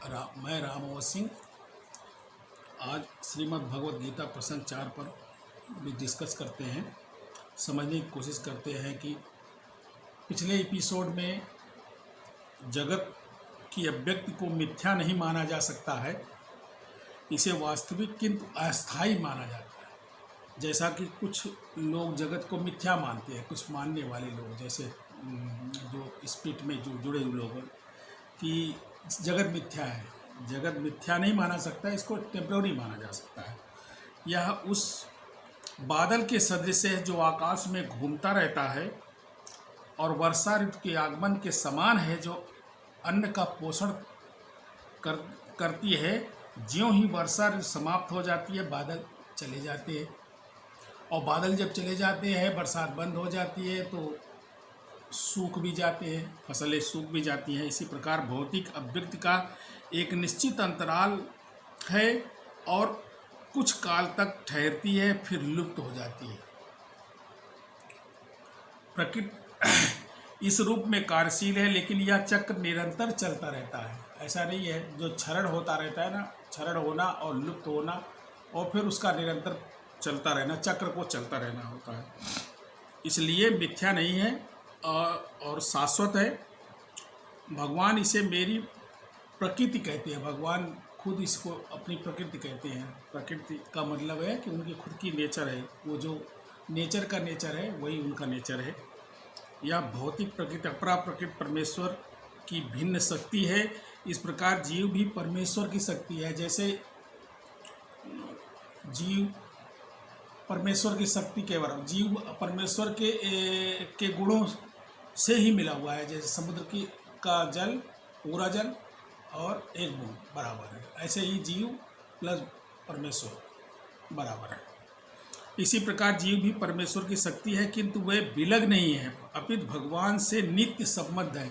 मैं रामवत सिंह आज श्रीमद् भगवद गीता प्रसंग 4 पर भी डिस्कस करते हैं, समझने की कोशिश करते हैं कि पिछले एपिसोड में जगत की अव्यक्ति को मिथ्या नहीं माना जा सकता है, इसे वास्तविक किंतु अस्थायी माना जाता है। जैसा कि कुछ लोग जगत को मिथ्या मानते हैं, कुछ मानने वाले लोग जैसे जो स्पिरिट में जो जुड़े हुए लोग कि जगत मिथ्या है। जगत मिथ्या नहीं माना सकता, इसको टेम्पररी माना जा सकता है। यह उस बादल के सदृश है जो आकाश में घूमता रहता है और वर्षा ऋतु के आगमन के समान है, जो अन्न का पोषण करती है। ज्यों ही वर्षा ऋतु समाप्त हो जाती है, बादल चले जाते हैं, और बादल जब चले जाते हैं, बरसात बंद हो जाती है तो सूख भी जाते हैं, फसलें सूख भी जाती हैं। इसी प्रकार भौतिक अव्यक्ति का एक निश्चित अंतराल है और कुछ काल तक ठहरती है, फिर लुप्त हो जाती है। प्रकृति इस रूप में कार्यशील है, लेकिन यह चक्र निरंतर चलता रहता है। ऐसा नहीं है जो क्षरण होता रहता है ना, क्षरण होना और लुप्त होना और फिर उसका निरंतर चलता रहना, चक्र को चलता रहना होता है। इसलिए मिथ्या नहीं है और शाश्वत है। भगवान इसे मेरी प्रकृति कहते हैं। भगवान खुद इसको अपनी प्रकृति कहते हैं। प्रकृति का मतलब है कि उनकी खुद की नेचर है, वो जो नेचर का नेचर है वही उनका नेचर है। यह भौतिक प्रकृति अपरा प्रकृति परमेश्वर की भिन्न शक्ति है। इस प्रकार जीव भी परमेश्वर की शक्ति है। जैसे जीव परमेश्वर की शक्ति के बराबर, जीव परमेश्वर के गुणों से ही मिला हुआ है। जैसे समुद्र का जल, पूरा जल और एक बूंद बराबर है, ऐसे ही जीव प्लस परमेश्वर बराबर है। इसी प्रकार जीव भी परमेश्वर की शक्ति है, किंतु वह विलग नहीं है, अपितु भगवान से नित्य संबद्ध है।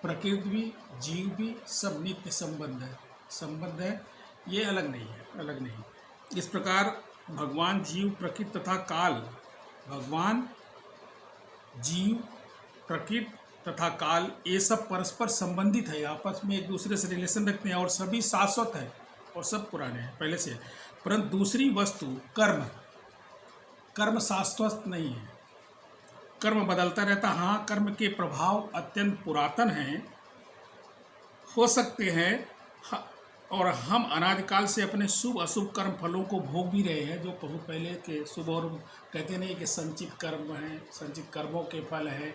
प्रकृति भी, जीव भी सब नित्य संबद्ध है, ये अलग नहीं है, अलग नहीं। इस प्रकार भगवान, जीव, प्रकृति तथा काल, भगवान, जीव, प्रकृति तथा काल, ये सब परस्पर संबंधित है, आपस में एक दूसरे से रिलेशन रखते हैं और सभी शाश्वत है और सब पुराने हैं पहले से। परंतु दूसरी वस्तु कर्म शाश्वत नहीं है। कर्म बदलता रहता। हाँ, कर्म के प्रभाव अत्यंत पुरातन हैं, हो सकते हैं, और हम अनादिकाल से अपने शुभ अशुभ कर्म फलों को भोग भी रहे हैं, जो बहुत पहले के शुभ, और कहते नहीं कि संचित कर्म हैं, संचित कर्मों के फल हैं,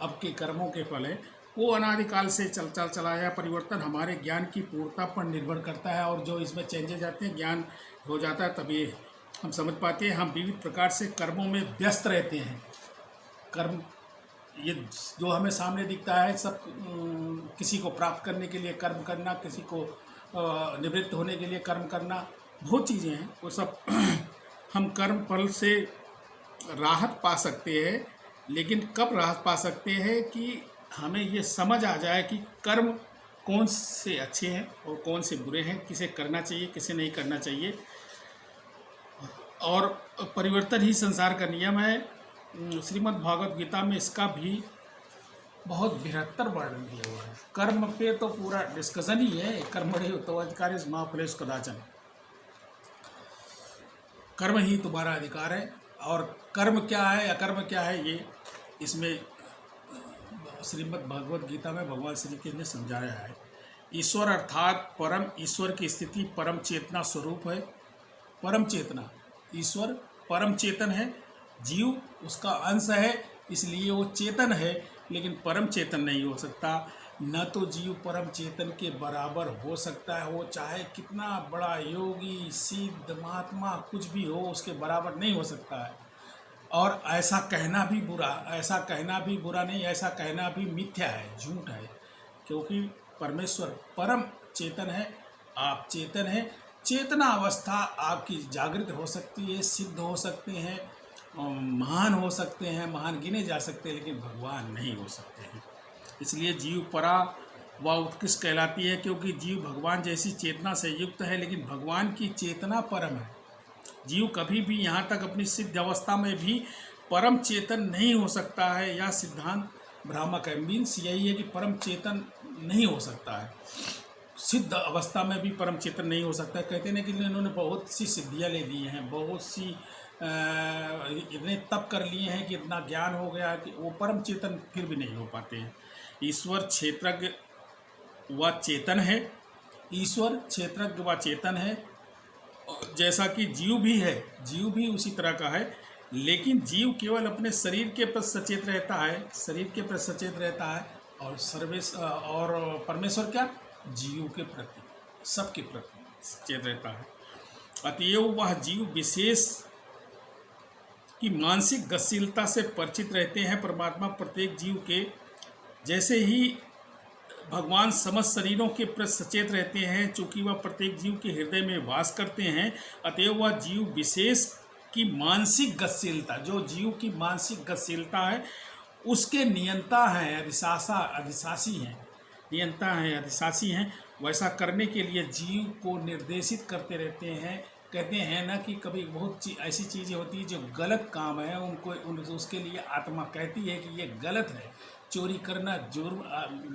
अब के कर्मों के फल है, वो अनादिकाल से चला है। परिवर्तन हमारे ज्ञान की पूर्णता पर निर्भर करता है, और जो इसमें चेंजेस आते हैं, ज्ञान हो जाता है, तभी हम समझ पाते हैं। हम विविध प्रकार से कर्मों में व्यस्त रहते हैं। कर्म ये जो हमें सामने दिखता है, सब किसी को प्राप्त करने के लिए कर्म करना, किसी को निवृत्त होने के लिए कर्म करना, बहुत चीज़ें हैं, वो सब हम कर्म फल से राहत पा सकते हैं। लेकिन कब राहत पा सकते हैं कि हमें ये समझ आ जाए कि कर्म कौन से अच्छे हैं और कौन से बुरे हैं, किसे करना चाहिए, किसे नहीं करना चाहिए। और परिवर्तन ही संसार का नियम है। श्रीमद् भागवत गीता में इसका भी बहुत बृहत्तर वर्णन दिया हुआ है। कर्म पे तो पूरा डिस्कशन ही है। कर्मणि तवज्जकार्य महाफलेषु कदाचन, कर्म ही तुम्हारा अधिकार है। और कर्म क्या है, अकर्म क्या है, ये इसमें श्रीमद् भगवद गीता में भगवान श्री कृष्ण ने समझाया है। ईश्वर अर्थात परम, ईश्वर की स्थिति परम चेतना स्वरूप है। परम चेतना, ईश्वर परम चेतन है, जीव उसका अंश है, इसलिए वो चेतन है, लेकिन परम चेतन नहीं हो सकता। न तो जीव परम चेतन के बराबर हो सकता है, वो चाहे कितना बड़ा योगी, सिद्ध, महात्मा कुछ भी हो, उसके बराबर नहीं हो सकता है। और ऐसा कहना भी बुरा नहीं, ऐसा कहना भी मिथ्या है, झूठ है, क्योंकि परमेश्वर परम चेतन है, आप चेतन हैं। चेतना अवस्था आपकी जागृत हो सकती है, सिद्ध हो सकते हैं, महान हो सकते हैं, महान गिने जा सकते हैं, लेकिन भगवान नहीं हो सकते हैं। इसलिए जीव परा व उत्कृष्ट कहलाती है, क्योंकि जीव भगवान जैसी चेतना से युक्त है, लेकिन भगवान की चेतना परम है। जीव कभी भी यहाँ तक अपनी सिद्ध अवस्था में भी परम चेतन नहीं हो सकता है। यह सिद्धांत भ्रामक है। मीन्स यही है कि परम चेतन नहीं हो सकता है। सिद्ध अवस्था में भी परम चेतन नहीं हो सकता। कहते हैं कि इन्होंने बहुत सी सिद्धियाँ ले ली हैं, बहुत सी इतने तप कर लिए हैं कि इतना ज्ञान हो गया कि वो परम चेतन फिर भी नहीं हो पाते हैं। ईश्वर क्षेत्रज्ञ व चेतन है, ईश्वर क्षेत्रज्ञ व चेतन है, जैसा कि जीव भी है, जीव भी उसी तरह का है। लेकिन जीव केवल अपने शरीर के प्रति सचेत रहता है, शरीर के प्रति सचेत रहता है, और परमेश्वर क्या, जीव के प्रति, सबके प्रति सचेत रहता है। अतएव वह जीव विशेष की मानसिक गतिशीलता से परिचित रहते हैं। परमात्मा प्रत्येक जीव के जैसे ही भगवान समस्त शरीरों के प्रति सचेत रहते हैं, चूँकि वह प्रत्येक जीव के हृदय में वास करते हैं। अतएव वह जीव विशेष की मानसिक गतिशीलता, जो जीव की मानसिक गतिशीलता है उसके नियंता हैं, अधिशासी हैं, नियंता हैं, अधिशासी हैं। वैसा करने के लिए जीव को निर्देशित करते रहते हैं। कहते हैं ना कि कभी बहुत ऐसी चीज़ें होती हैं जो गलत काम है, उसके लिए आत्मा कहती है कि ये गलत है, चोरी करना जुर्म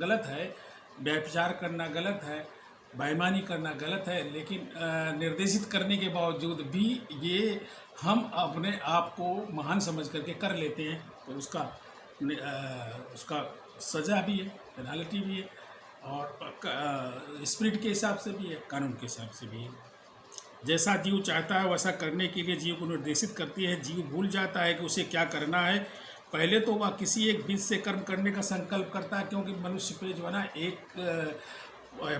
गलत है, व्यभिचार करना गलत है, बेईमानी करना गलत है। लेकिन निर्देशित करने के बावजूद भी ये हम अपने आप को महान समझ करके कर लेते हैं, तो उसका सज़ा भी है, पेनाल्टी भी है, और स्पिरिट के हिसाब से भी है, कानून के हिसाब से भी है। जैसा जीव चाहता है वैसा करने के लिए जीव को निर्देशित करती है। जीव भूल जाता है कि उसे क्या करना है। पहले तो वह किसी एक बीज से कर्म करने का संकल्प करता है, क्योंकि मनुष्य पे जो है ना एक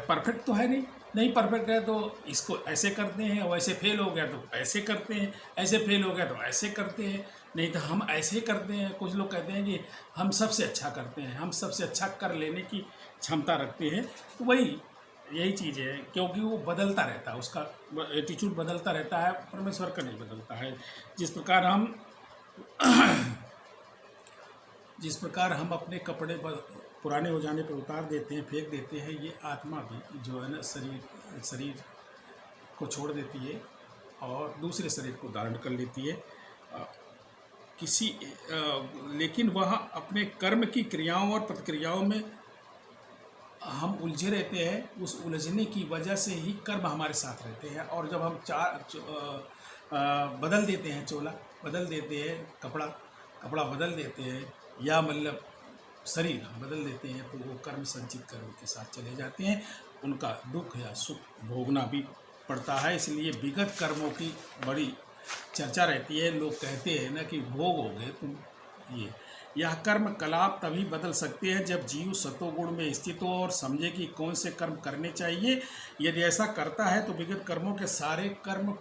परफेक्ट तो है नहीं परफेक्ट है, तो इसको ऐसे करते हैं, वैसे फेल हो गया तो ऐसे करते हैं, ऐसे फेल हो गया तो ऐसे करते हैं, नहीं तो हम ऐसे करते हैं। कुछ लोग कहते हैं कि हम सबसे अच्छा करते हैं, हम सबसे अच्छा कर लेने की क्षमता रखते हैं। तो यही चीज़ है, क्योंकि वो बदलता रहता है, उसका एटीट्यूड बदलता रहता है, परमेश्वर का नहीं बदलता है। जिस प्रकार हम अपने कपड़े पुराने हो जाने पर उतार देते हैं, फेंक देते हैं, ये आत्मा भी जो है ना शरीर को छोड़ देती है और दूसरे शरीर को धारण कर लेती है। लेकिन वह अपने कर्म की क्रियाओं और प्रतिक्रियाओं में हम उलझे रहते हैं। उस उलझने की वजह से ही कर्म हमारे साथ रहते हैं। और जब हम बदल देते हैं, चोला बदल देते हैं, कपड़ा बदल देते हैं, या मतलब शरीर बदल देते हैं, तो वो कर्म संचित कर्म के साथ चले जाते हैं। उनका दुख या सुख भोगना भी पड़ता है। इसलिए विगत कर्मों की बड़ी चर्चा रहती है। लोग कहते हैं ना कि भोगोगे तुम यह कर्म कलाप तभी बदल सकते हैं जब जीव सतोगुण में स्थित हो और समझे कि कौन से कर्म करने चाहिए। यदि ऐसा करता है तो विगत कर्मों के सारे कर्म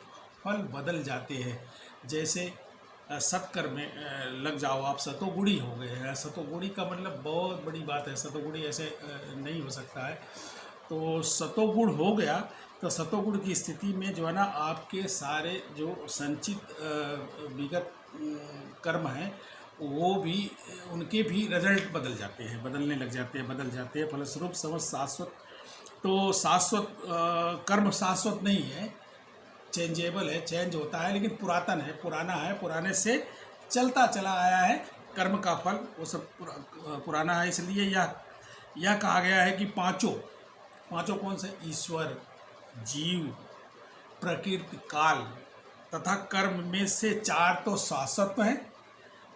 फल बदल जाते हैं। जैसे सत्कर्म में लग जाओ, आप सतोगुणी हो गए हैं। सतोगुणी का मतलब बहुत बड़ी बात है, सतोगुणी ऐसे नहीं हो सकता है। तो सतोगुण हो गया तो सतोगुण की स्थिति में जो है ना आपके सारे जो संचित विगत कर्म हैं वो भी, उनके भी रिजल्ट बदल जाते हैं, बदलने लग जाते हैं, बदल जाते हैं। फलस्वरूप समझ शाश्वत, तो शाश्वत कर्म शाश्वत नहीं है, चेंजेबल है, चेंज होता है, लेकिन पुरातन है, पुराना है, पुराने से चलता चला आया है। कर्म का फल वो सब पुराना है। इसलिए यह कहा गया है कि पांचों कौन से, ईश्वर, जीव, प्रकृति, काल तथा कर्म में से 4 तो शाश्वत हैं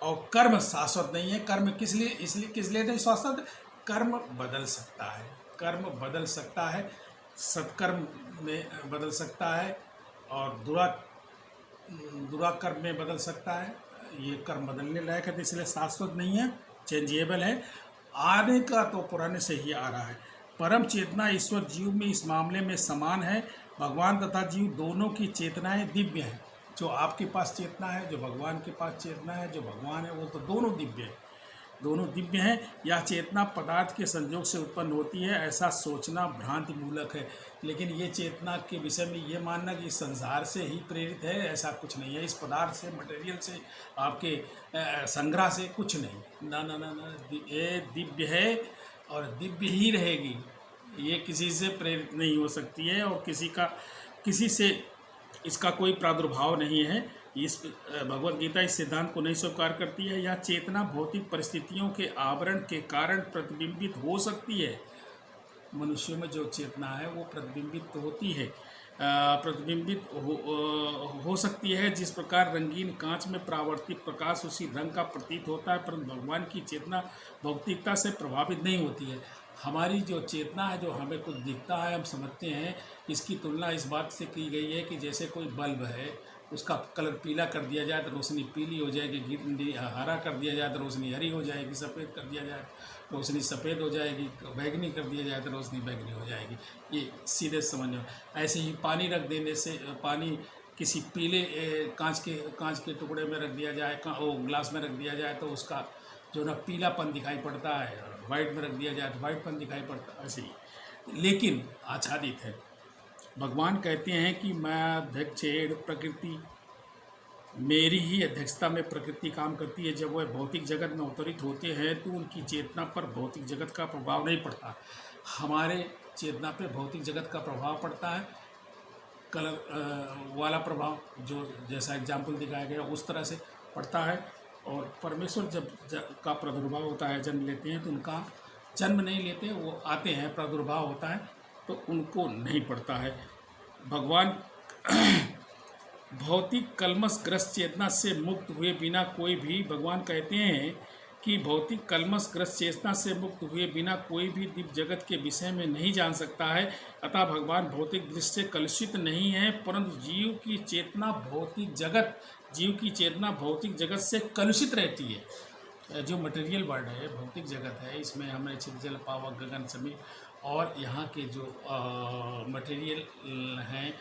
और कर्म शाश्वत नहीं है। कर्म किस लिए नहीं शाश्वत? कर्म बदल सकता है, कर्म बदल सकता है, सत्कर्म में बदल सकता है और दुराकर्म में बदल सकता है। ये कर्म बदलने लायक है, तो इसलिए शाश्वत नहीं है, चेंजेबल है। आने का तो पुराने से ही आ रहा है। परम चेतना ईश्वर जीव में इस मामले में समान है। भगवान तथा जीव दोनों की चेतनाएं दिव्य हैं। जो आपके पास चेतना है, जो भगवान के पास चेतना है, जो भगवान है, वो तो दोनों दिव्य हैं, दोनों दिव्य हैं। यह चेतना पदार्थ के संयोग से उत्पन्न होती है, ऐसा सोचना भ्रांति मूलक है। लेकिन ये चेतना के विषय में ये मानना कि संसार से ही प्रेरित है, ऐसा कुछ नहीं है। इस पदार्थ से, मटेरियल से, आपके संग्रह से कुछ नहीं। ना, ये दिव्य है और दिव्य ही रहेगी। ये किसी से प्रेरित नहीं हो सकती है और किसी से इसका कोई प्रादुर्भाव नहीं है। इस भगवत गीता इस सिद्धांत को नहीं स्वीकार करती है। यह चेतना भौतिक परिस्थितियों के आवरण के कारण प्रतिबिंबित हो सकती है, मनुष्यों में जो चेतना है वो प्रतिबिंबित तो होती है, प्रतिबिंबित हो सकती है। जिस प्रकार रंगीन कांच में परावर्तित प्रकाश उसी रंग का प्रतीत होता है, परंतु भगवान की चेतना भौतिकता से प्रभावित नहीं होती है। हमारी जो चेतना है, जो हमें कुछ दिखता है, हम समझते हैं, इसकी तुलना इस बात से की गई है कि जैसे कोई बल्ब है, उसका कलर पीला कर दिया जाए तो रोशनी पीली हो जाएगी, हरा कर दिया जाए तो रोशनी हरी हो जाएगी, सफ़ेद कर दिया जाए रोशनी सफ़ेद हो जाएगी, बैगनी कर दिया जाए तो रोशनी बैगनी हो जाएगी। ये सीधे समझ में। ऐसे ही पानी रख देने से, पानी किसी पीले कांच के टुकड़े में रख दिया जाए, वो ग्लास में रख दिया जाए तो उसका जो ना पीलापन दिखाई पड़ता है, वाइट में रख दिया जाए तो वाइटपन दिखाई पड़ता है, ऐसे ही। लेकिन आच्छादित है। भगवान कहते हैं कि मैं अध्यक्षेण प्रकृति, मेरी ही अध्यक्षता में प्रकृति काम करती है। जब वह भौतिक जगत में अवतरित होते हैं तो उनकी चेतना पर भौतिक जगत का प्रभाव नहीं पड़ता। हमारे चेतना पे भौतिक जगत का प्रभाव पड़ता है, कलर वाला प्रभाव, जो जैसा एग्जाम्पल दिखाया गया उस तरह से पड़ता है। और परमेश्वर जब का प्रादुर्भाव होता है, जन्म लेते हैं, तो उनका जन्म नहीं लेते, वो आते हैं, प्रादुर्भाव होता है तो उनको नहीं पड़ता है। भगवान भौतिक कलमशग्रस्त चेतना से मुक्त हुए बिना कोई भी, भगवान कहते हैं कि भौतिक कलमशग्रस्त चेतना से मुक्त हुए बिना कोई भी दिव्य जगत के विषय में नहीं जान सकता है। अतः भगवान भौतिक दृष्टि से कलुषित नहीं है, परंतु जीव की चेतना भौतिक जगत से कलुषित रहती है। जो मटेरियल वर्ल्ड है, भौतिक जगत है, इसमें हमें छिद जल पावक गगन समीर और यहाँ के जो मटेरियल हैं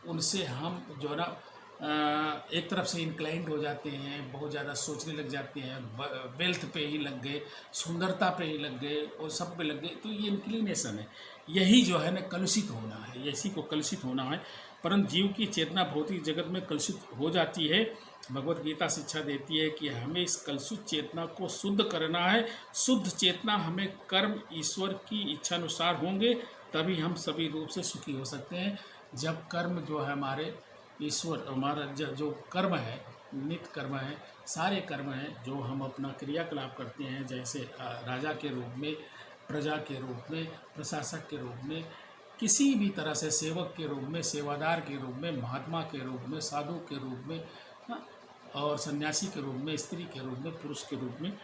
उनसे हम जो ना एक तरफ से इंक्लाइंड हो जाते हैं, बहुत ज़्यादा सोचने लग जाते हैं, वेल्थ पे ही लग गए, सुंदरता पे ही लग गए और सब पे लग गए। तो ये इंक्लिनेशन है, यही जो है ना कलुषित होना है, इसी को कलुषित होना है। परंतु जीव की चेतना भौतिक जगत में कलुषित हो जाती है। भगवत गीता शिक्षा देती है कि हमें इस कलुषित चेतना को शुद्ध करना है। शुद्ध चेतना हमें कर्म ईश्वर की इच्छा अनुसार होंगे, तभी हम सभी रूप से सुखी हो सकते हैं। जब कर्म जो है हमारे ईश्वर, हमारा जो कर्म है, नित्य कर्म है, सारे कर्म हैं जो हम अपना क्रियाकलाप करते हैं, जैसे राजा के रूप में, प्रजा के रूप में, प्रशासक के रूप में, किसी भी तरह से सेवक के रूप में, सेवादार के रूप में, महात्मा के रूप में, साधु के रूप में, और सन्यासी के रूप में, स्त्री के रूप में, पुरुष के रूप में,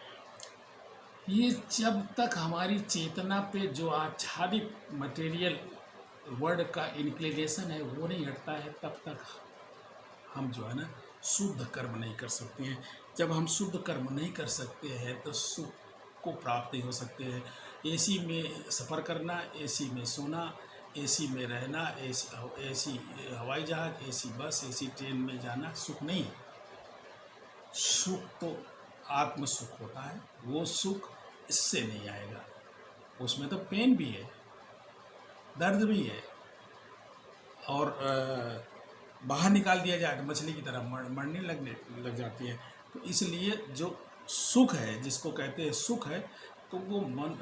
ये जब तक हमारी चेतना पे जो आच्छादित मटेरियल वर्ड का इंक्लिनेशन है वो नहीं हटता है, तब तक हम जो है ना शुद्ध कर्म नहीं कर सकते हैं। जब हम शुद्ध कर्म नहीं कर सकते हैं तो सुख को प्राप्त नहीं हो सकते हैं। एसी में सफ़र करना, एसी में सोना, एसी में रहना, एसी हवाई जहाज, एसी बस, एसी ट्रेन में जाना सुख नहीं है। सुख तो आत्म सुख होता है, वो सुख इससे नहीं आएगा। उसमें तो पेन भी है, दर्द भी है, और बाहर निकाल दिया जाए तो मछली की तरह मरने लग जाती है। तो इसलिए जो सुख है, जिसको कहते हैं सुख है, तो वो मन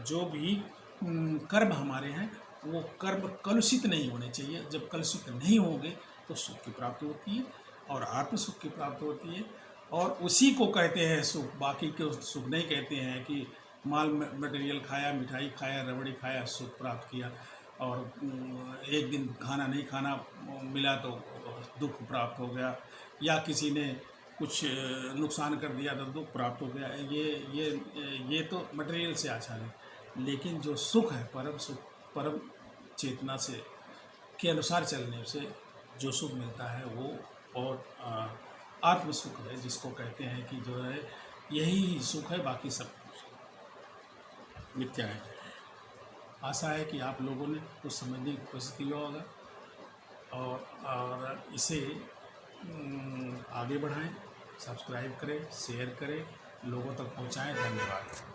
जो भी कर्म हमारे हैं वो कर्म कलुषित नहीं होने चाहिए। जब कलुषित नहीं होंगे तो सुख की प्राप्ति होती है और आत्म सुख की प्राप्ति होती है, और उसी को कहते हैं सुख। बाकी के सुख नहीं कहते हैं कि माल मटेरियल खाया, मिठाई खाया, रबड़ी खाया, सुख प्राप्त किया, और एक दिन खाना नहीं खाना मिला तो दुख प्राप्त हो गया, या किसी ने कुछ नुकसान कर दिया तो दुख प्राप्त हो गया। ये तो मटेरियल से आच्छादित। लेकिन जो सुख है, परम सुख, परम चेतना से के अनुसार चलने से जो सुख मिलता है वो और आत्म सुख है, जिसको कहते हैं कि जो है यही सुख है, बाकी सब कुछ मिथ्या है। आशा है कि आप लोगों ने कुछ समझने की कोशिश की होगा और इसे आगे बढ़ाएं, सब्सक्राइब करें, शेयर करें, लोगों तक पहुंचाएं। धन्यवाद।